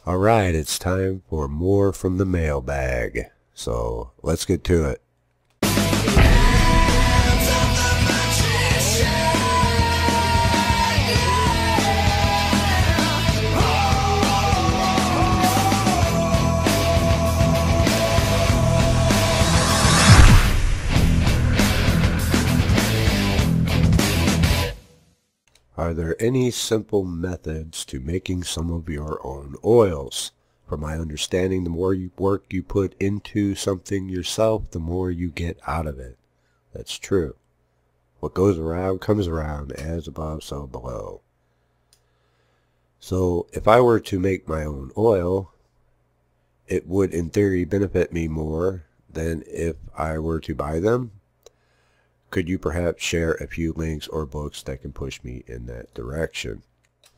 Alright, it's time for more from the mailbag. So let's get to it. Are there any simple methods to making some of your own oils? From my understanding, the more work you put into something yourself, the more you get out of it. That's true. What goes around comes around, as above, so below. So if I were to make my own oil, it would in theory benefit me more than if I were to buy them. Could you perhaps share a few links or books that can push me in that direction?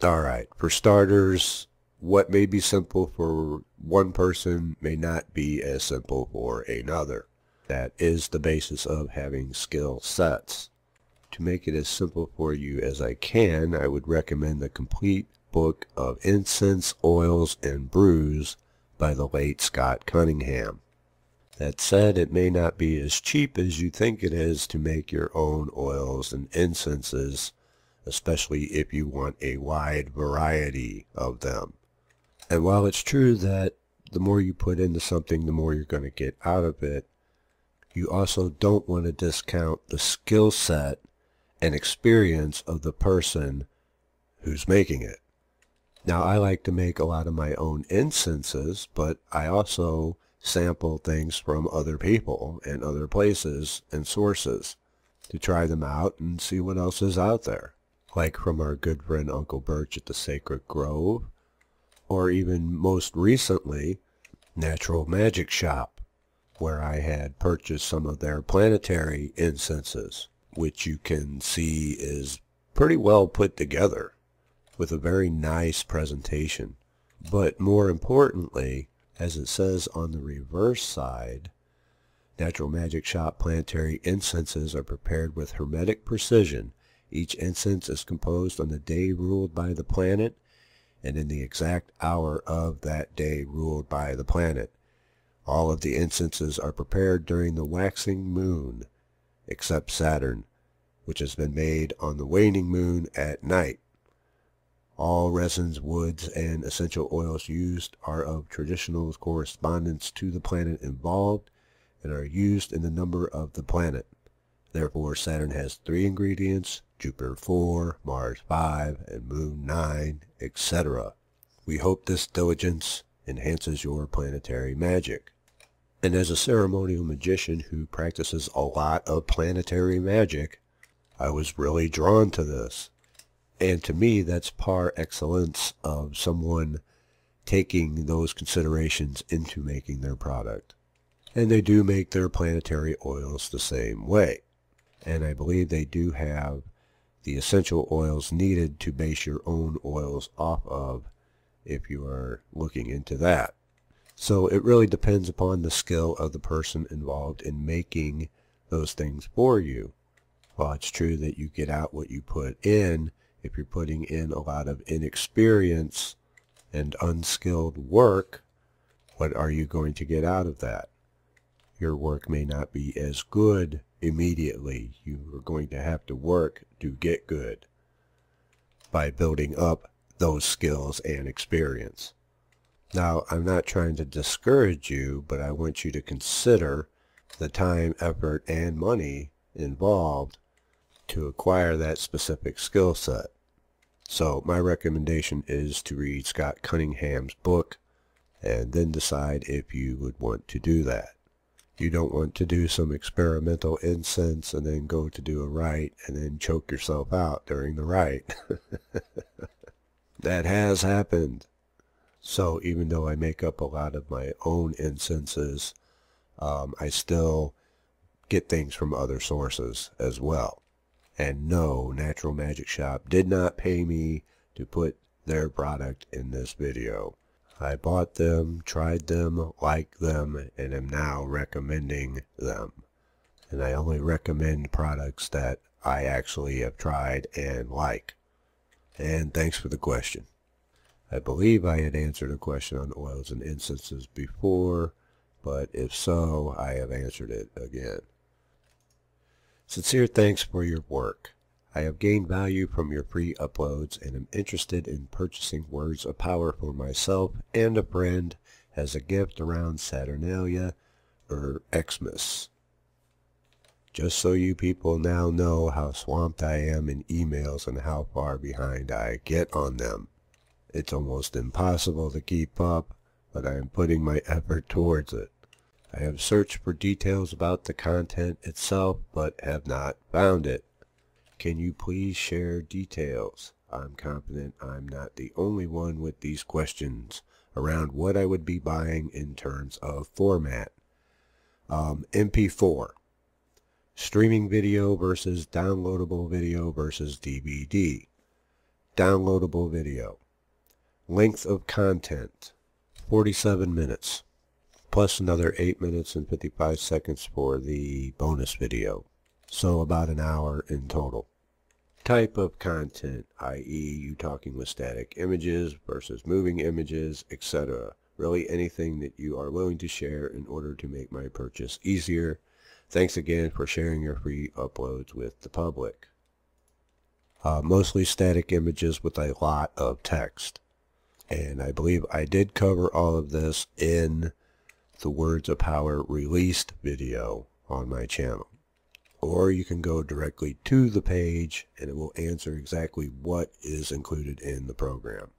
Alright, for starters, what may be simple for one person may not be as simple for another. That is the basis of having skill sets. To make it as simple for you as I can, I would recommend the complete book of Incense, Oils, and Brews by the late Scott Cunningham. That said, it may not be as cheap as you think it is to make your own oils and incenses, especially if you want a wide variety of them. And while it's true that the more you put into something, the more you're going to get out of it, you also don't want to discount the skill set and experience of the person who's making it. Now, I like to make a lot of my own incenses, but I also sample things from other people and other places and sources to try them out and see what else is out there. Like from our good friend Uncle Birch at the Sacred Grove, or even most recently, Natural Magic Shop, where I had purchased some of their planetary incenses, which you can see is pretty well put together with a very nice presentation. But more importantly, as it says on the reverse side, Natural Magic Shop planetary incenses are prepared with hermetic precision. Each incense is composed on the day ruled by the planet and in the exact hour of that day ruled by the planet. All of the incenses are prepared during the waxing moon, except Saturn, which has been made on the waning moon at night. All resins, woods, and essential oils used are of traditional correspondence to the planet involved and are used in the number of the planet. Therefore, Saturn has 3 ingredients, Jupiter 4, Mars 5, and Moon 9, etc. We hope this diligence enhances your planetary magic. And as a ceremonial magician who practices a lot of planetary magic, I was really drawn to this. And to me, that's par excellence of someone taking those considerations into making their product. And they do make their planetary oils the same way. And I believe they do have the essential oils needed to base your own oils off of if you are looking into that. So it really depends upon the skill of the person involved in making those things for you. While it's true that you get out what you put in, if you're putting in a lot of inexperience and unskilled work, what are you going to get out of that? Your work may not be as good immediately. You are going to have to work to get good by building up those skills and experience. Now, I'm not trying to discourage you, but I want you to consider the time, effort, and money involved to acquire that specific skill set. So my recommendation is to read Scott Cunningham's book and then decide if you would want to do that. You don't want to do some experimental incense and then go to do a rite and then choke yourself out during the rite. That has happened. So even though I make up a lot of my own incenses, I still get things from other sources as well. And no, Natural Magic Shop did not pay me to put their product in this video. I bought them, tried them, liked them, and am now recommending them. And I only recommend products that I actually have tried and like. And thanks for the question. I believe I had answered a question on oils and incenses before, but if so, I have answered it again. Sincere thanks for your work. I have gained value from your free uploads and am interested in purchasing words of power for myself and a friend as a gift around Saturnalia or Xmas. Just so you people now know how swamped I am in emails and how far behind I get on them. It's almost impossible to keep up, but I am putting my effort towards it. I have searched for details about the content itself, but have not found it. Can you please share details? I'm confident I'm not the only one with these questions around what I would be buying in terms of format. MP4. Streaming video versus downloadable video versus DVD. Downloadable video. Length of content, 47 minutes, plus another 8 minutes and 55 seconds for the bonus video, so about an hour in total. Type of content, i.e. you talking with static images versus moving images, etc. Really anything that you are willing to share in order to make my purchase easier. Thanks again for sharing your free uploads with the public. Mostly static images with a lot of text. And I believe I did cover all of this in the Words of Power released video on my channel. Or you can go directly to the page and it will answer exactly what is included in the program.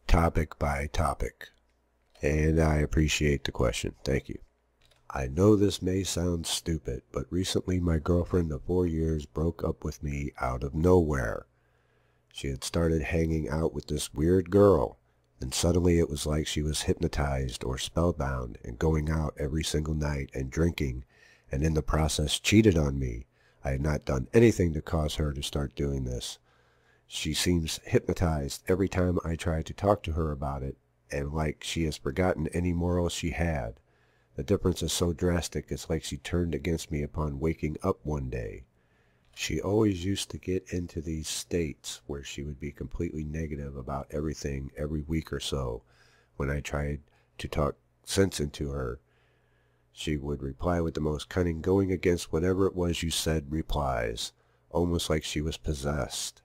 Topic by topic. And I appreciate the question. Thank you. I know this may sound stupid, but recently my girlfriend of 4 years broke up with me out of nowhere. She had started hanging out with this weird girl, and suddenly it was like she was hypnotized or spellbound and going out every single night and drinking, and in the process cheated on me. I had not done anything to cause her to start doing this. She seems hypnotized every time I try to talk to her about it, and like she has forgotten any morals she had. The difference is so drastic, it's like she turned against me upon waking up one day. She always used to get into these states where she would be completely negative about everything every week or so. When I tried to talk sense into her, she would reply with the most cunning, going against whatever it was you said replies, almost like she was possessed.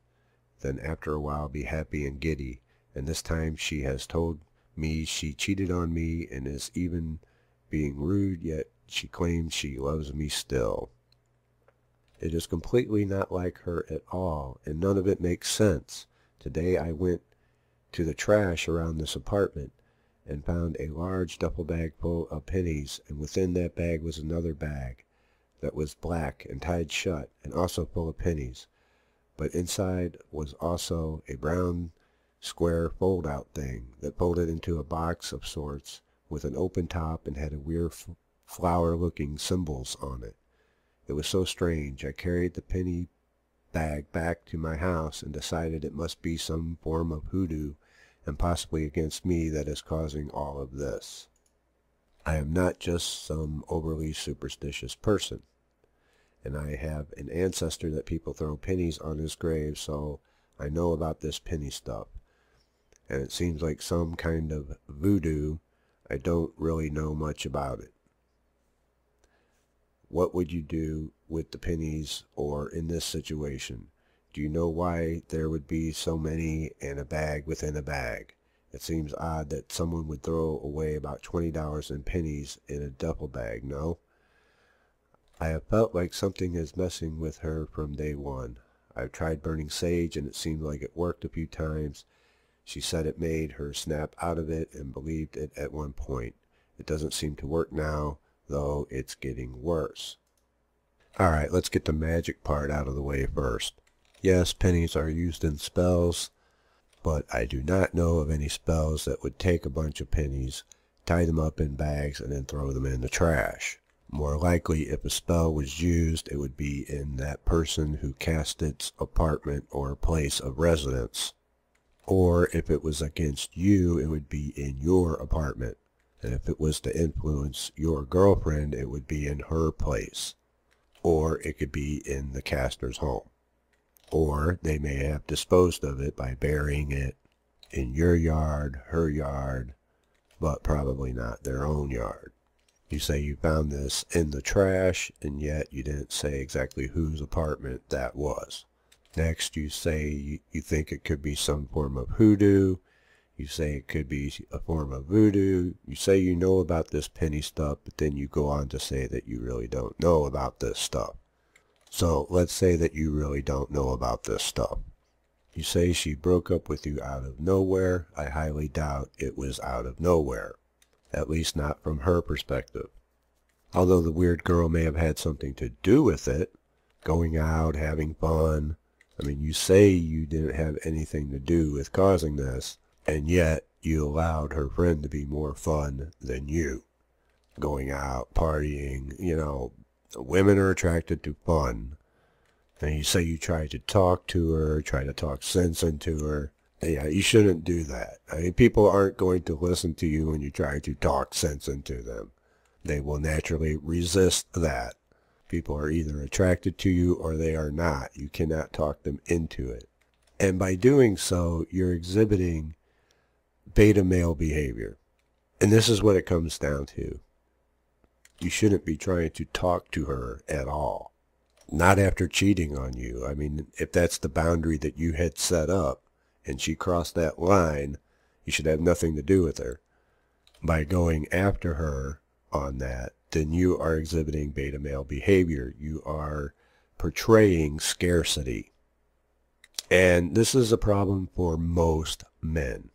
Then after a while be happy and giddy, and this time she has told me she cheated on me and is even being rude, yet she claims she loves me still. It is completely not like her at all, and none of it makes sense. Today I went to the trash around this apartment and found a large duffel bag full of pennies, and within that bag was another bag that was black and tied shut and also full of pennies. But inside was also a brown square fold-out thing that folded into a box of sorts with an open top and had a weird flower-looking symbols on it. It was so strange. I carried the penny bag back to my house and decided it must be some form of hoodoo and possibly against me that is causing all of this. I am not just some overly superstitious person, and I have an ancestor that people throw pennies on his grave, so I know about this penny stuff. And it seems like some kind of voodoo. I don't really know much about it. What would you do with the pennies or in this situation? Do you know why there would be so many in a bag within a bag? It seems odd that someone would throw away about $20 in pennies in a duffel bag, no? I have felt like something is messing with her from day one. I've tried burning sage and it seemed like it worked a few times. She said it made her snap out of it and believed it at one point. It doesn't seem to work now, though it's getting worse. Alright, let's get the magic part out of the way first. Yes, pennies are used in spells, but I do not know of any spells that would take a bunch of pennies, tie them up in bags, and then throw them in the trash. More likely, if a spell was used, it would be in that person who cast its apartment or place of residence. Or if it was against you, it would be in your apartment. And if it was to influence your girlfriend, it would be in her place. Or it could be in the caster's home. Or they may have disposed of it by burying it, in your yard, her yard, but probably not their own yard. You say you found this in the trash, and yet you didn't say exactly whose apartment that was. Next, you say you think it could be some form of hoodoo. You say it could be a form of voodoo. You say you know about this penny stuff, but then you go on to say that you really don't know about this stuff. So let's say that you really don't know about this stuff. You say she broke up with you out of nowhere. I highly doubt it was out of nowhere, at least not from her perspective. Although the weird girl may have had something to do with it, going out, having fun. I mean, you say you didn't have anything to do with causing this, and yet you allowed her friend to be more fun than you. Going out, partying, you know, women are attracted to fun. And you say you tried to talk to her, try to talk sense into her. Yeah, you shouldn't do that. I mean, people aren't going to listen to you when you try to talk sense into them. They will naturally resist that. People are either attracted to you or they are not. You cannot talk them into it. And by doing so, you're exhibiting beta male behavior. And this is what it comes down to. You shouldn't be trying to talk to her at all. Not after cheating on you. I mean, if that's the boundary that you had set up and she crossed that line, you should have nothing to do with her. By going after her on that, then you are exhibiting beta male behavior. You are portraying scarcity. And this is a problem for most men.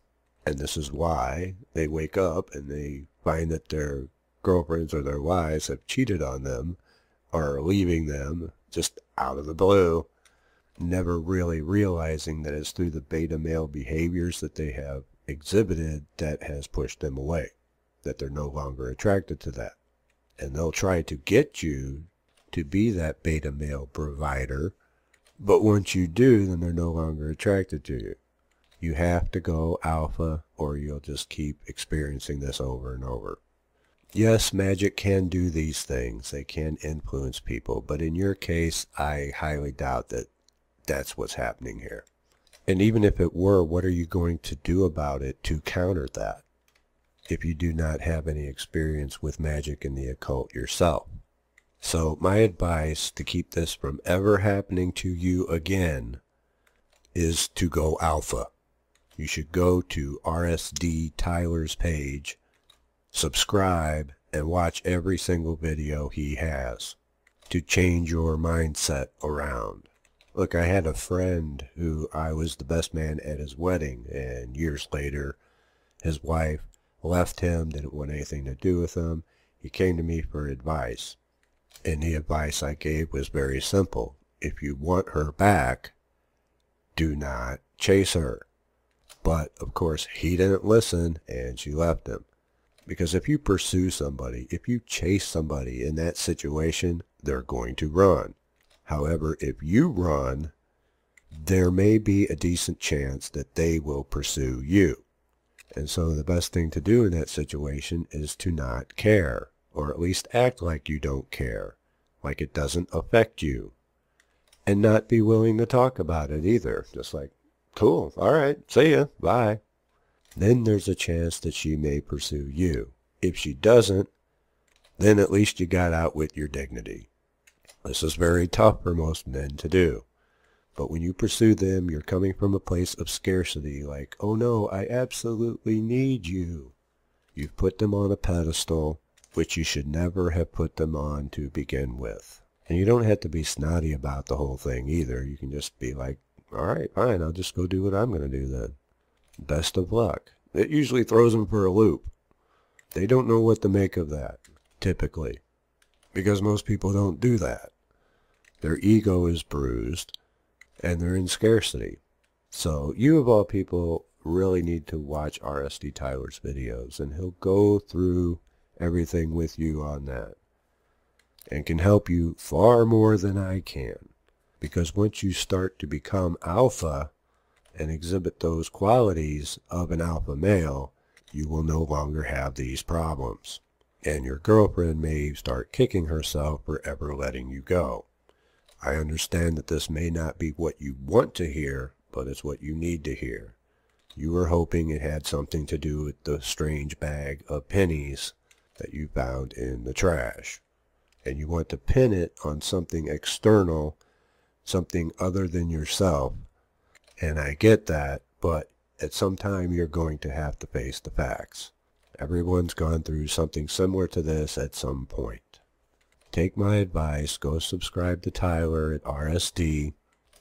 And this is why they wake up and they find that their girlfriends or their wives have cheated on them or are leaving them just out of the blue, never really realizing that it's through the beta male behaviors that they have exhibited that has pushed them away, that they're no longer attracted to that. And they'll try to get you to be that beta male provider, but once you do, then they're no longer attracted to you. You have to go alpha or you'll just keep experiencing this over and over. Yes, magic can do these things. They can influence people, but in your case, I highly doubt that that's what's happening here. And even if it were, what are you going to do about it to counter that if you do not have any experience with magic and the occult yourself? So my advice to keep this from ever happening to you again is to go alpha. You should go to RSD Tyler's page, subscribe, and watch every single video he has to change your mindset around. Look, I had a friend who I was the best man at his wedding, and years later, his wife left him, didn't want anything to do with him. He came to me for advice, and the advice I gave was very simple. If you want her back, do not chase her. But, of course, he didn't listen, and she left him. Because if you pursue somebody, if you chase somebody in that situation, they're going to run. However, if you run, there may be a decent chance that they will pursue you. And so the best thing to do in that situation is to not care, or at least act like you don't care, like it doesn't affect you. And not be willing to talk about it either, just like, cool, all right, see ya, bye. Then there's a chance that she may pursue you. If she doesn't, then at least you got out with your dignity. This is very tough for most men to do. But when you pursue them, you're coming from a place of scarcity, like, oh no, I absolutely need you. You've put them on a pedestal, which you should never have put them on to begin with. And you don't have to be snotty about the whole thing either. You can just be like, all right, fine, I'll just go do what I'm going to do then. Best of luck. It usually throws them for a loop. They don't know what to make of that, typically, because most people don't do that. Their ego is bruised, and they're in scarcity. So you, of all people, really need to watch RSD Tyler's videos, and he'll go through everything with you on that, and can help you far more than I can. Because once you start to become alpha, and exhibit those qualities of an alpha male, you will no longer have these problems. And your girlfriend may start kicking herself for ever letting you go. I understand that this may not be what you want to hear, but it's what you need to hear. You were hoping it had something to do with the strange bag of pennies that you found in the trash. And you want to pin it on something external, something other than yourself. And I get that, but at some time you're going to have to face the facts. Everyone's gone through something similar to this at some point. Take my advice, go subscribe to Tyler at RSD,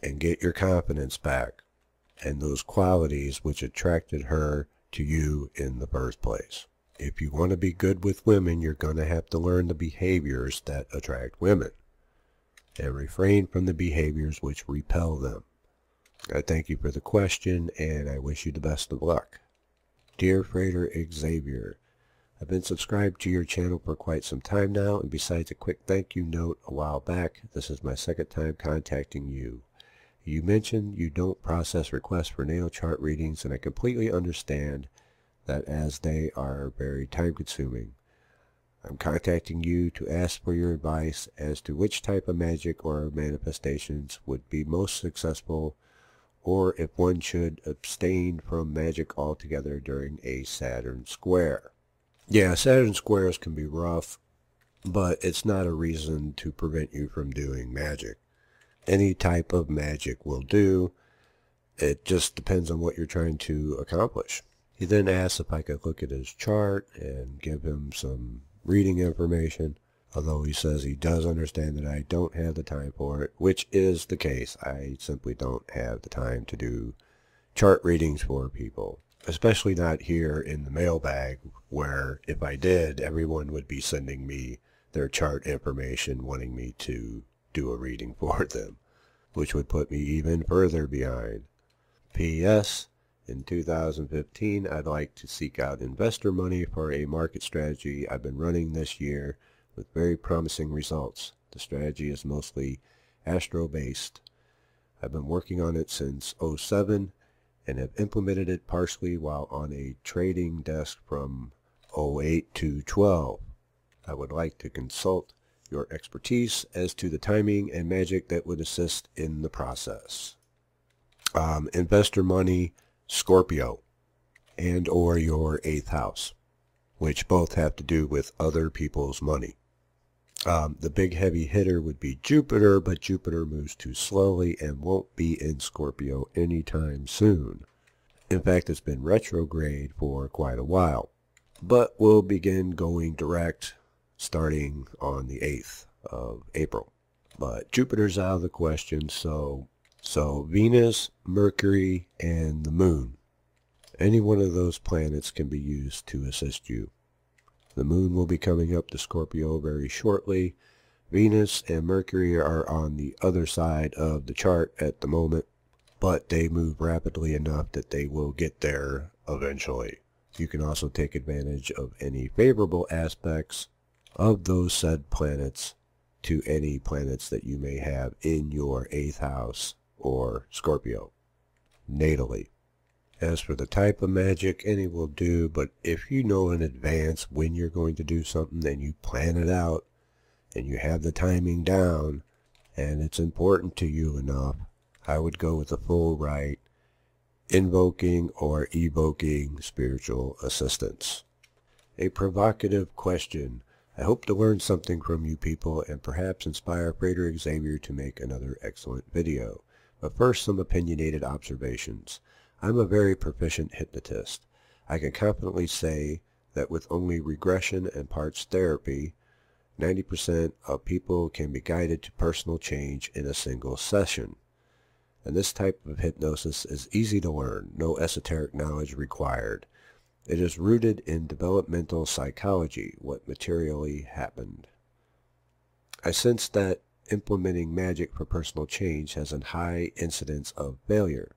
and get your confidence back, and those qualities which attracted her to you in the first place. If you want to be good with women, you're going to have to learn the behaviors that attract women, and refrain from the behaviors which repel them. I thank you for the question, and I wish you the best of luck. Dear Frater Xavier, I've been subscribed to your channel for quite some time now, and besides a quick thank you note a while back, this is my second time contacting you. You mentioned you don't process requests for natal chart readings, and I completely understand that as they are very time-consuming. I'm contacting you to ask for your advice as to which type of magic or manifestations would be most successful, or if one should abstain from magic altogether during a Saturn square. Yeah, Saturn squares can be rough, but it's not a reason to prevent you from doing magic. Any type of magic will do. It just depends on what you're trying to accomplish. He then asked if I could look at his chart and give him some reading information, although he says he does understand that I don't have the time for it, which is the case. I simply don't have the time to do chart readings for people, especially not here in the mailbag, where if I did, everyone would be sending me their chart information wanting me to do a reading for them, which would put me even further behind. P.S. In 2015, I'd like to seek out investor money for a market strategy I've been running this year with very promising results. The strategy is mostly astro-based. I've been working on it since '07 and have implemented it partially while on a trading desk from '08 to '12. I would like to consult your expertise as to the timing and magic that would assist in the process. Investor money, Scorpio, and or your 8th house, which both have to do with other people's money. The big heavy hitter would be Jupiter, but Jupiter moves too slowly and won't be in Scorpio anytime soon. In fact, it's been retrograde for quite a while, but will begin going direct starting on the 8th of April. But Jupiter's out of the question, so Venus, Mercury, and the Moon. Any one of those planets can be used to assist you. The Moon will be coming up to Scorpio very shortly. Venus and Mercury are on the other side of the chart at the moment, but they move rapidly enough that they will get there eventually. You can also take advantage of any favorable aspects of those said planets to any planets that you may have in your 8th house or Scorpio, natally. As for the type of magic, any will do, but if you know in advance when you're going to do something and you plan it out and you have the timing down and it's important to you enough, I would go with the full rite, invoking or evoking spiritual assistance. A provocative question. I hope to learn something from you people and perhaps inspire Frater Xavier to make another excellent video. But first, some opinionated observations. I'm a very proficient hypnotist. I can confidently say that with only regression and parts therapy, 90% of people can be guided to personal change in a single session. And this type of hypnosis is easy to learn, no esoteric knowledge required. It is rooted in developmental psychology, what materially happened. I sense that implementing magic for personal change has a high incidence of failure,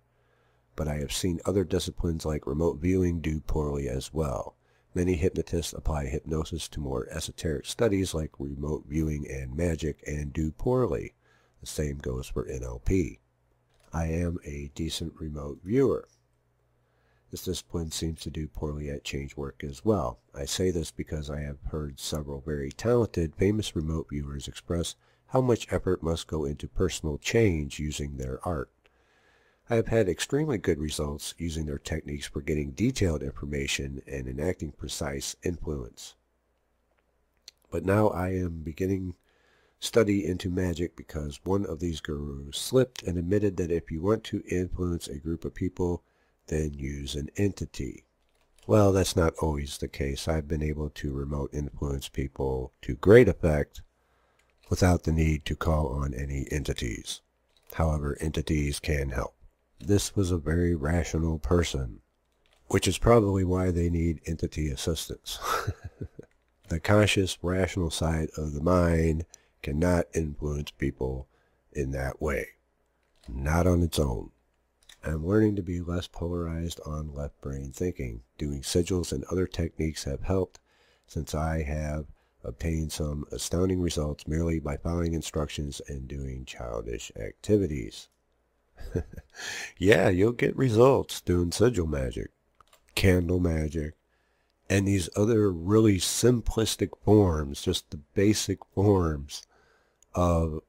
but I have seen other disciplines like remote viewing do poorly as well. Many hypnotists apply hypnosis to more esoteric studies like remote viewing and magic and do poorly. The same goes for NLP. I am a decent remote viewer. This discipline seems to do poorly at change work as well. I say this because I have heard several very talented, famous remote viewers express how much effort must go into personal change using their art. I have had extremely good results using their techniques for getting detailed information and enacting precise influence. But now I am beginning study into magic because one of these gurus slipped and admitted that if you want to influence a group of people, then use an entity. Well, that's not always the case. I've been able to remote influence people to great effect without the need to call on any entities. However, entities can help. This was a very rational person, which is probably why they need entity assistance. The conscious, rational side of the mind cannot influence people in that way. Not on its own. I'm learning to be less polarized on left brain thinking. Doing sigils and other techniques have helped since I have obtained some astounding results merely by following instructions and doing childish activities. Yeah, you'll get results doing sigil magic, candle magic, and these other really simplistic forms, just the basic forms of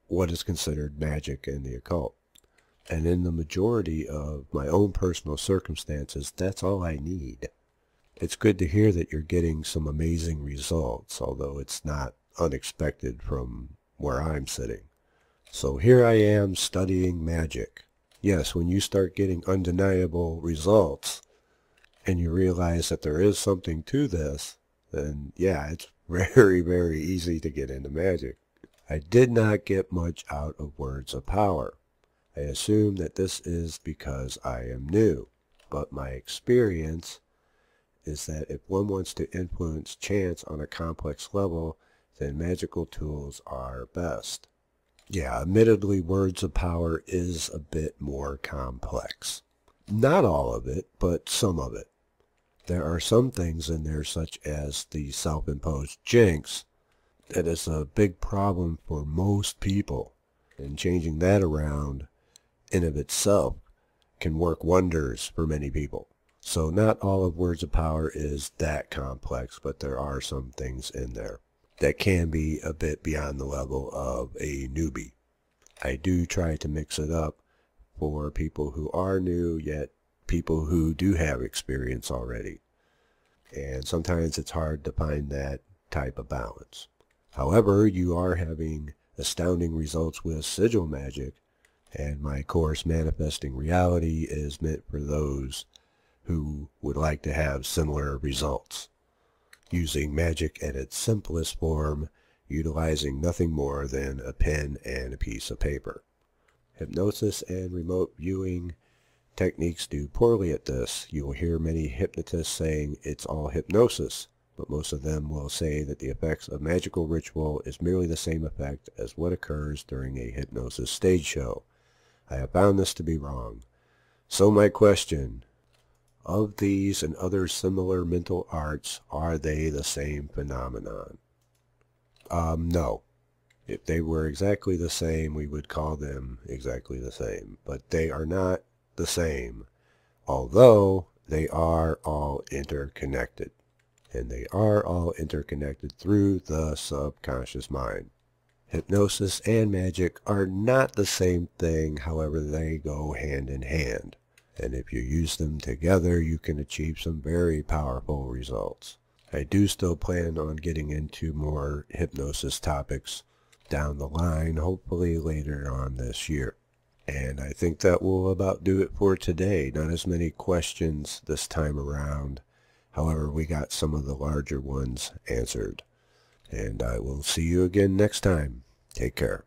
what is considered magic and the occult. And in the majority of my own personal circumstances, that's all I need. It's good to hear that you're getting some amazing results, although it's not unexpected from where I'm sitting. So here I am studying magic. Yes, when you start getting undeniable results and you realize that there is something to this, then yeah, it's very, very easy to get into magic. I did not get much out of words of power. I assume that this is because I am new, but my experience is that if one wants to influence chance on a complex level, then magical tools are best. Yeah, admittedly, words of power is a bit more complex. Not all of it, but some of it. There are some things in there, such as the self-imposed jinx, that is a big problem for most people, and changing that around in of itself can work wonders for many people. So not all of words of power is that complex, but there are some things in there that can be a bit beyond the level of a newbie. I do try to mix it up for people who are new, yet people who do have experience already. And sometimes it's hard to find that type of balance. However, you are having astounding results with sigil magic, and my course, Manifesting Reality, is meant for those who would like to have similar results, using magic at its simplest form, utilizing nothing more than a pen and a piece of paper. Hypnosis and remote viewing techniques do poorly at this. You will hear many hypnotists saying it's all hypnosis, but most of them will say that the effects of magical ritual is merely the same effect as what occurs during a hypnosis stage show. I have found this to be wrong. So my question, of these and other similar mental arts, are they the same phenomenon? No. If they were exactly the same, we would call them exactly the same. But they are not the same, although they are all interconnected. And they are all interconnected through the subconscious mind. Hypnosis and magic are not the same thing, however they go hand in hand. And if you use them together, you can achieve some very powerful results. I do still plan on getting into more hypnosis topics down the line, hopefully later on this year. And I think that will about do it for today. Not as many questions this time around. However, we got some of the larger ones answered. And I will see you again next time. Take care.